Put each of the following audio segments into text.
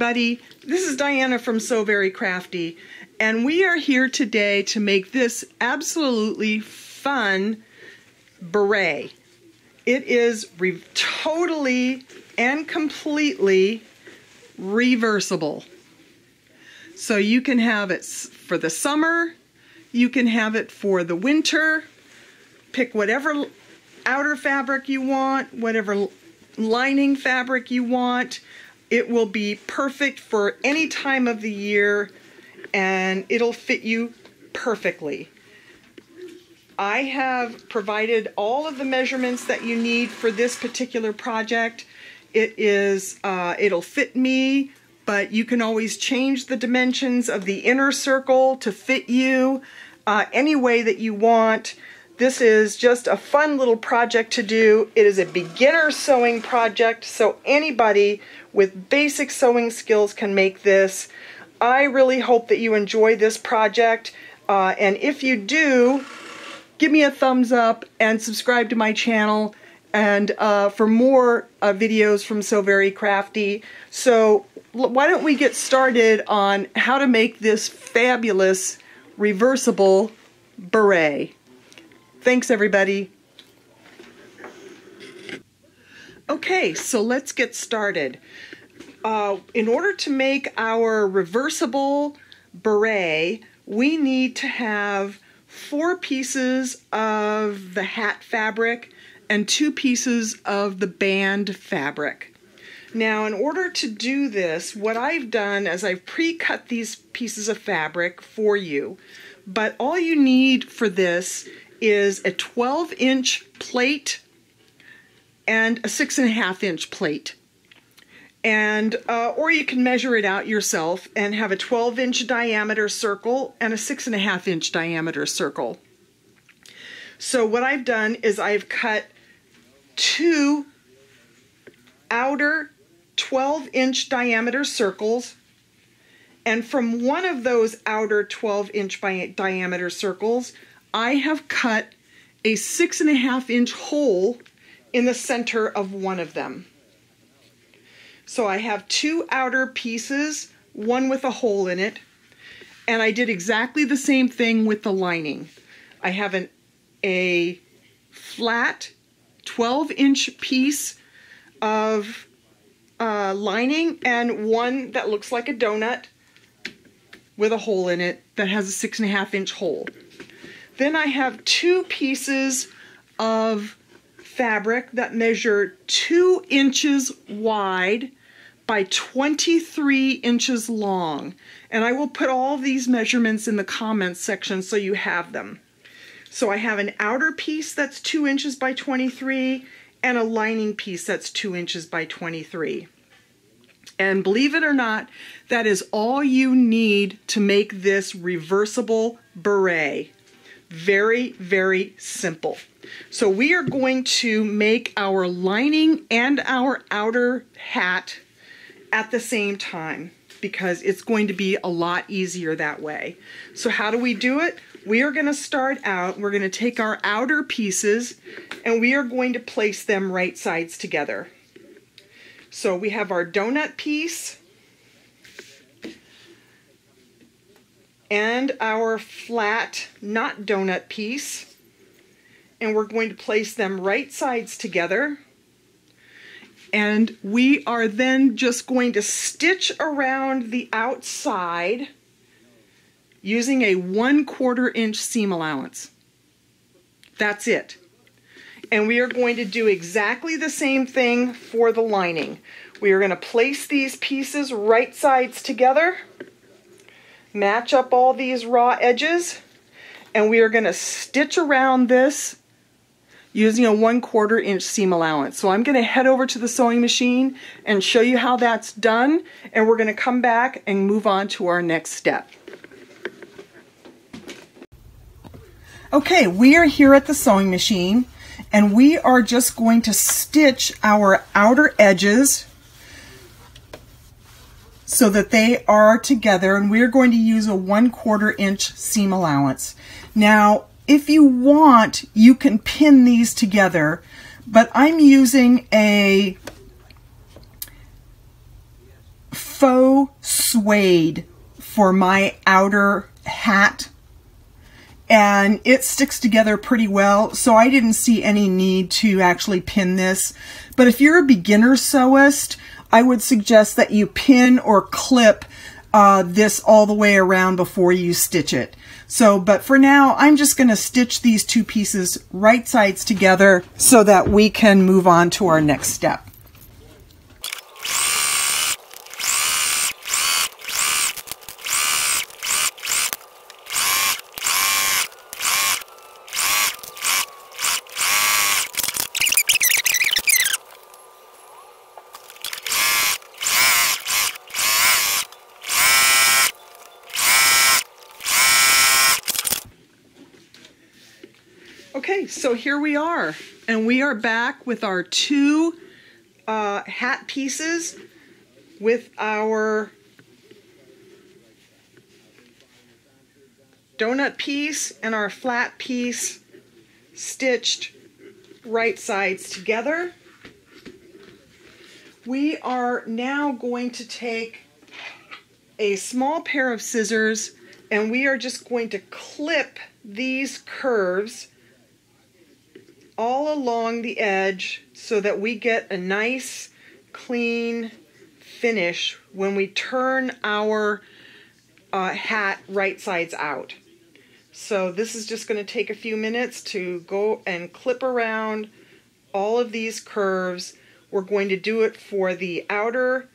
everybody. This is Diana from So Very Crafty, and we are here today to make this absolutely fun beret. It is totally and completely reversible. So you can have it for the summer, you can have it for the winter, pick whatever outer fabric you want, whatever lining fabric you want. It will be perfect for any time of the year and it'll fit you perfectly. I have provided all of the measurements that you need for this particular project. It'll fit me, but you can always change the dimensions of the inner circle to fit you any way that you want. This is just a fun little project to do. It is a beginner sewing project, so anybody with basic sewing skills can make this. I really hope that you enjoy this project, and if you do, give me a thumbs up and subscribe to my channel and for more videos from So Very Crafty. So why don't we get started on how to make this fabulous reversible beret. Thanks, everybody. Okay, so let's get started. In order to make our reversible beret, we need to have 4 pieces of the hat fabric and 2 pieces of the band fabric. Now, in order to do this, what I've done is I've pre-cut these pieces of fabric for you, but all you need for this is a 12-inch plate and a 6.5-inch plate. And or you can measure it out yourself and have a 12-inch diameter circle and a 6.5-inch diameter circle. So what I've done is I've cut 2 outer 12-inch diameter circles, and from one of those outer 12-inch diameter circles, I have cut a 6.5-inch hole in the center of one of them. So I have 2 outer pieces, one with a hole in it, and I did exactly the same thing with the lining. I have a flat 12-inch piece of lining and one that looks like a donut with a hole in it that has a 6.5-inch hole. Then I have 2 pieces of fabric that measure 2 inches wide by 23 inches long. And I will put all these measurements in the comments section so you have them. So I have an outer piece that's 2 inches by 23 and a lining piece that's 2 inches by 23. And believe it or not, that is all you need to make this reversible beret. Very, very simple. So we are going to make our lining and our outer hat at the same time because it's going to be a lot easier that way. So how do we do it? We are going to start out, we're going to take our outer pieces and we are going to place them right sides together. So we have our donut piece and our flat, not donut piece, and we're going to place them right sides together. And we are then just going to stitch around the outside using a 1/4 inch seam allowance. That's it. And we are going to do exactly the same thing for the lining. We are going to place these pieces right sides together, match up all these raw edges, and we are going to stitch around this using a 1/4 inch seam allowance. So I'm going to head over to the sewing machine and show you how that's done, and we're going to come back and move on to our next step. Okay, we are here at the sewing machine and we are just going to stitch our outer edges so that they are together, and we're going to use a 1/4 inch seam allowance. Now, if you want, you can pin these together, but I'm using a faux suede for my outer hat, and it sticks together pretty well, so I didn't see any need to actually pin this. But if you're a beginner sewist, I would suggest that you pin or clip this all the way around before you stitch it. So, but for now, I'm just going to stitch these two pieces right sides together so that we can move on to our next step. Okay, so here we are, and we are back with our two hat pieces with our donut piece and our flat piece stitched right sides together. We are now going to take a small pair of scissors, and we are just going to clip these curves all along the edge so that we get a nice clean finish when we turn our hat right sides out. So this is just going to take a few minutes to go and clip around all of these curves. We're going to do it for the outer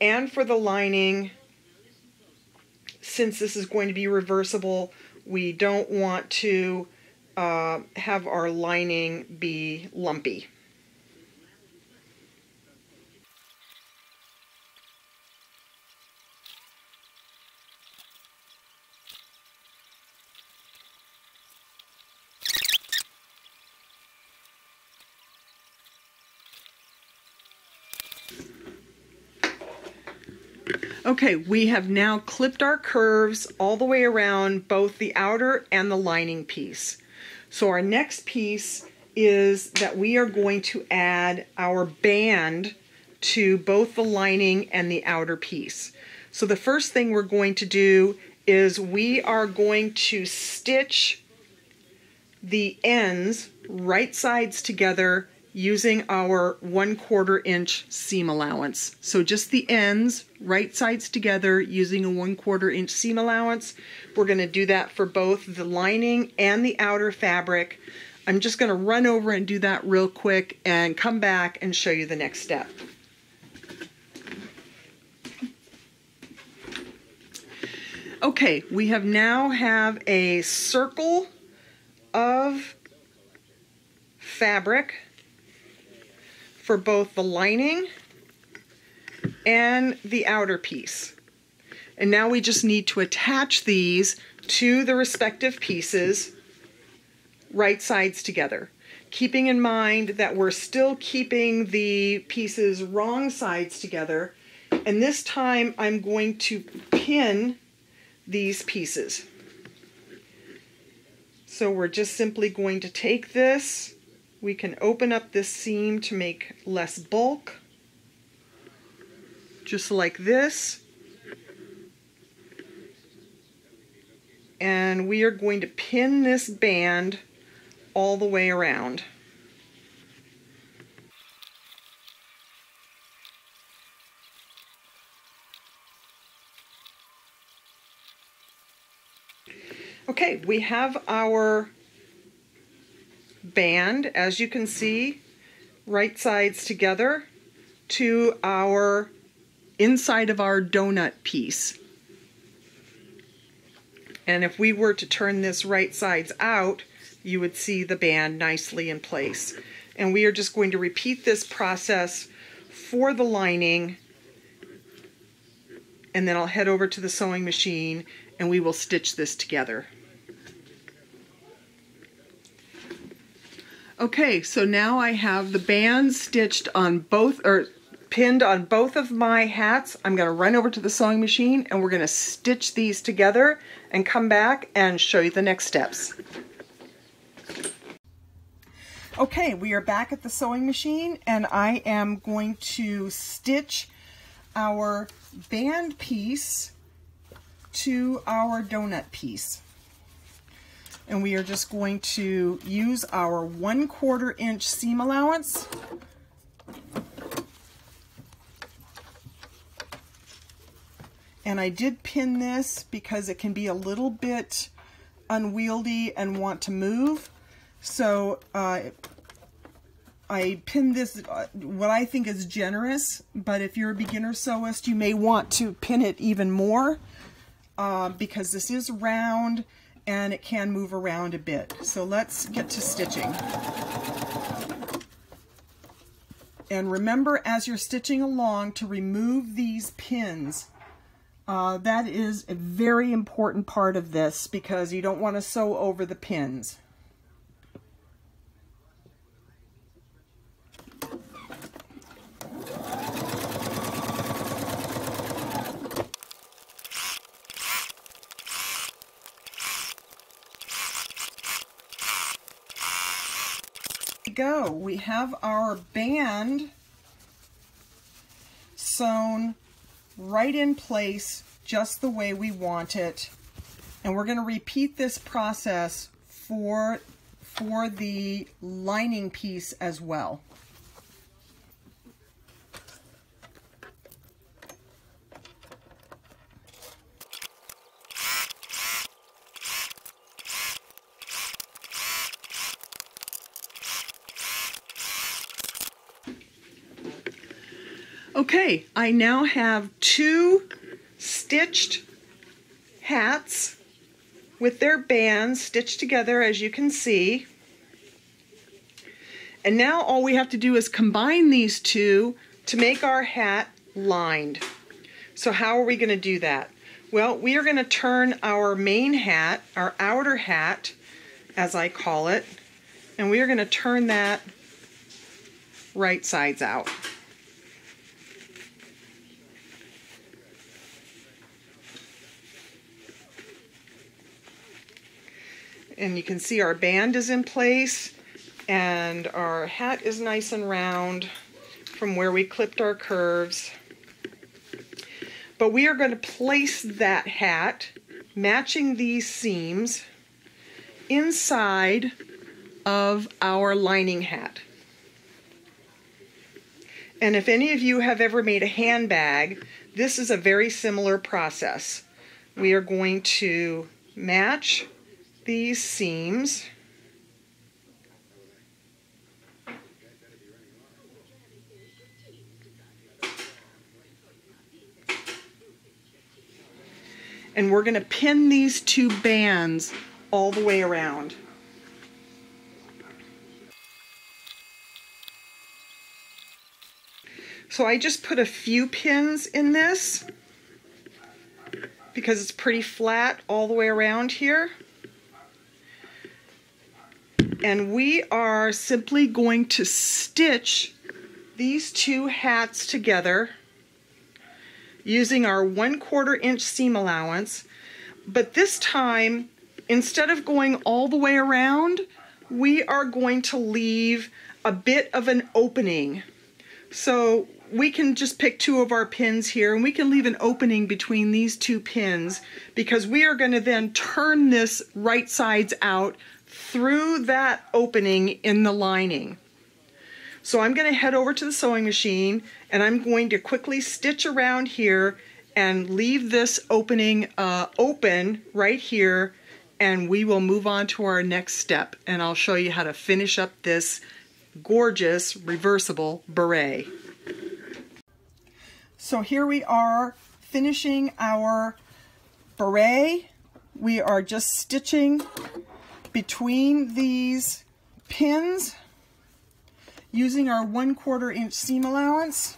and for the lining. Since this is going to be reversible, we don't want to have our lining be lumpy. Okay, we have now clipped our curves all the way around both the outer and the lining piece. So our next piece is that we are going to add our band to both the lining and the outer piece. So the first thing we're going to do is we are going to stitch the ends right sides together using our 1/4 inch seam allowance. So just the ends right sides together using a 1/4 inch seam allowance. We're going to do that for both the lining and the outer fabric. I'm just going to run over and do that real quick and come back and show you the next step. Okay, we now have a circle of fabric for both the lining and the outer piece. And now we just need to attach these to the respective pieces right sides together, keeping in mind that we're still keeping the pieces wrong sides together. And this time I'm going to pin these pieces. So we're just simply going to take this. We can open up this seam to make less bulk, just like this. And we are going to pin this band all the way around. Okay, we have our band, as you can see, right sides together to our inside of our donut piece. And if we were to turn this right sides out, you would see the band nicely in place. And we are just going to repeat this process for the lining, and then I'll head over to the sewing machine and we will stitch this together. Okay, so now I have the band stitched on both, or pinned on both of my hats. I'm going to run over to the sewing machine and we're going to stitch these together and come back and show you the next steps. Okay, we are back at the sewing machine and I am going to stitch our band piece to our donut piece. And we are just going to use our 1/4 inch seam allowance. And I did pin this because it can be a little bit unwieldy and want to move. So I pinned this, what I think is generous, but if you're a beginner sewist, you may want to pin it even more because this is round and it can move around a bit. So let's get to stitching. And remember, as you're stitching along, to remove these pins. That is a very important part of this because you don't want to sew over the pins. Go. We have our band sewn right in place just the way we want it, and we're going to repeat this process for the lining piece as well. Okay, I now have 2 stitched hats with their bands stitched together, as you can see. And now all we have to do is combine these 2 to make our hat lined. So how are we going to do that? Well, we are going to turn our main hat, our outer hat, as I call it, and we are going to turn that right sides out. And you can see our band is in place and our hat is nice and round from where we clipped our curves. But we are going to place that hat, matching these seams, inside of our lining hat. And if any of you have ever made a handbag, this is a very similar process. We are going to match these seams and we're going to pin these 2 bands all the way around. So I just put a few pins in this because it's pretty flat all the way around here. And we are simply going to stitch these 2 hats together using our 1/4 inch seam allowance. But this time, instead of going all the way around, we are going to leave a bit of an opening. So we can just pick 2 of our pins here and we can leave an opening between these 2 pins because we are going to then turn this right sides out through that opening in the lining. So I'm going to head over to the sewing machine and I'm going to quickly stitch around here and leave this opening open right here, and we will move on to our next step and I'll show you how to finish up this gorgeous reversible beret. So here we are finishing our beret. We are just stitching between these pins using our 1/4 inch seam allowance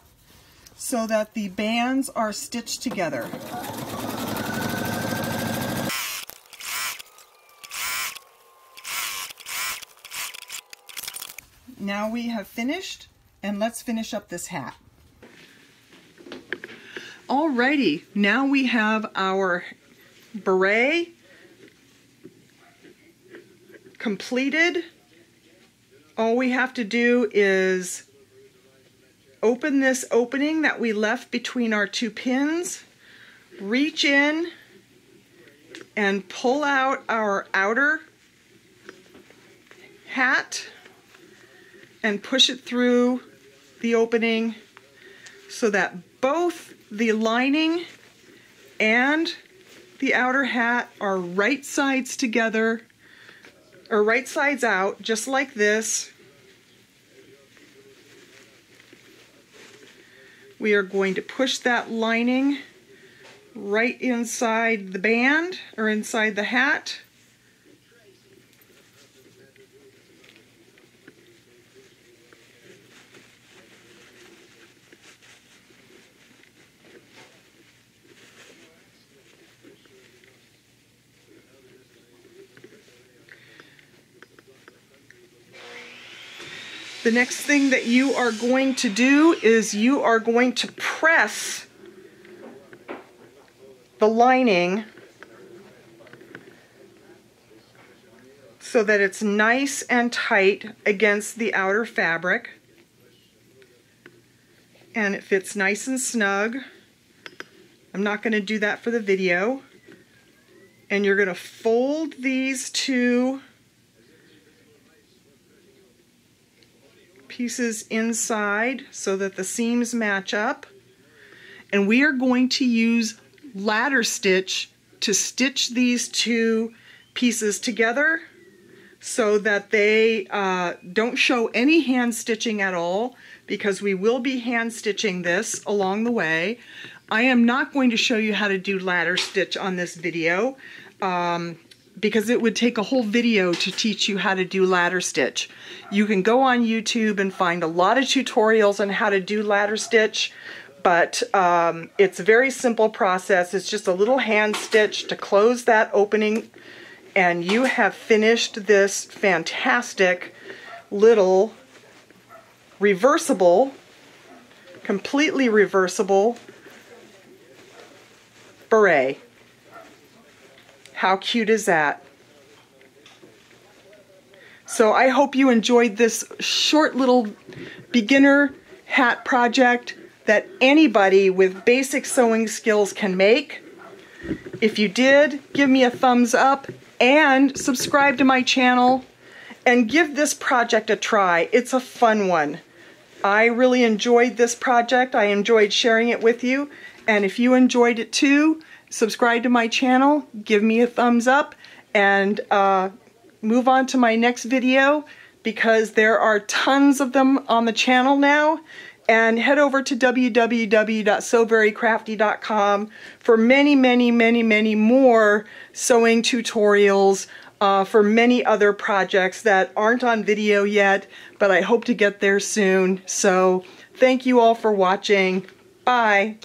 so that the bands are stitched together. Now we have finished, and let's finish up this hat. Alrighty, now we have our beret completed. All we have to do is open this opening that we left between our two pins, reach in and pull out our outer hat and push it through the opening so that both the lining and the outer hat are right sides together, or right sides out, just like this. We are going to push that lining right inside the band, or inside the hat. The next thing that you are going to do is you are going to press the lining so that it's nice and tight against the outer fabric and it fits nice and snug. I'm not going to do that for the video. And you're going to fold these two pieces inside so that the seams match up, and we are going to use ladder stitch to stitch these two pieces together so that they don't show any hand stitching at all, because we will be hand stitching this along the way. I am not going to show you how to do ladder stitch on this video because it would take a whole video to teach you how to do ladder stitch. You can go on YouTube and find a lot of tutorials on how to do ladder stitch, but it's a very simple process. It's just a little hand stitch to close that opening, and you have finished this fantastic little reversible, completely reversible beret. How cute is that? So I hope you enjoyed this short little beginner hat project that anybody with basic sewing skills can make. If you did, give me a thumbs up and subscribe to my channel and give this project a try. It's a fun one. I really enjoyed this project. I enjoyed sharing it with you. And if you enjoyed it too, subscribe to my channel, give me a thumbs up, and move on to my next video, because there are tons of them on the channel now. And head over to www.sewverycrafty.com for many, many, many, many more sewing tutorials for many other projects that aren't on video yet, but I hope to get there soon. So thank you all for watching. Bye.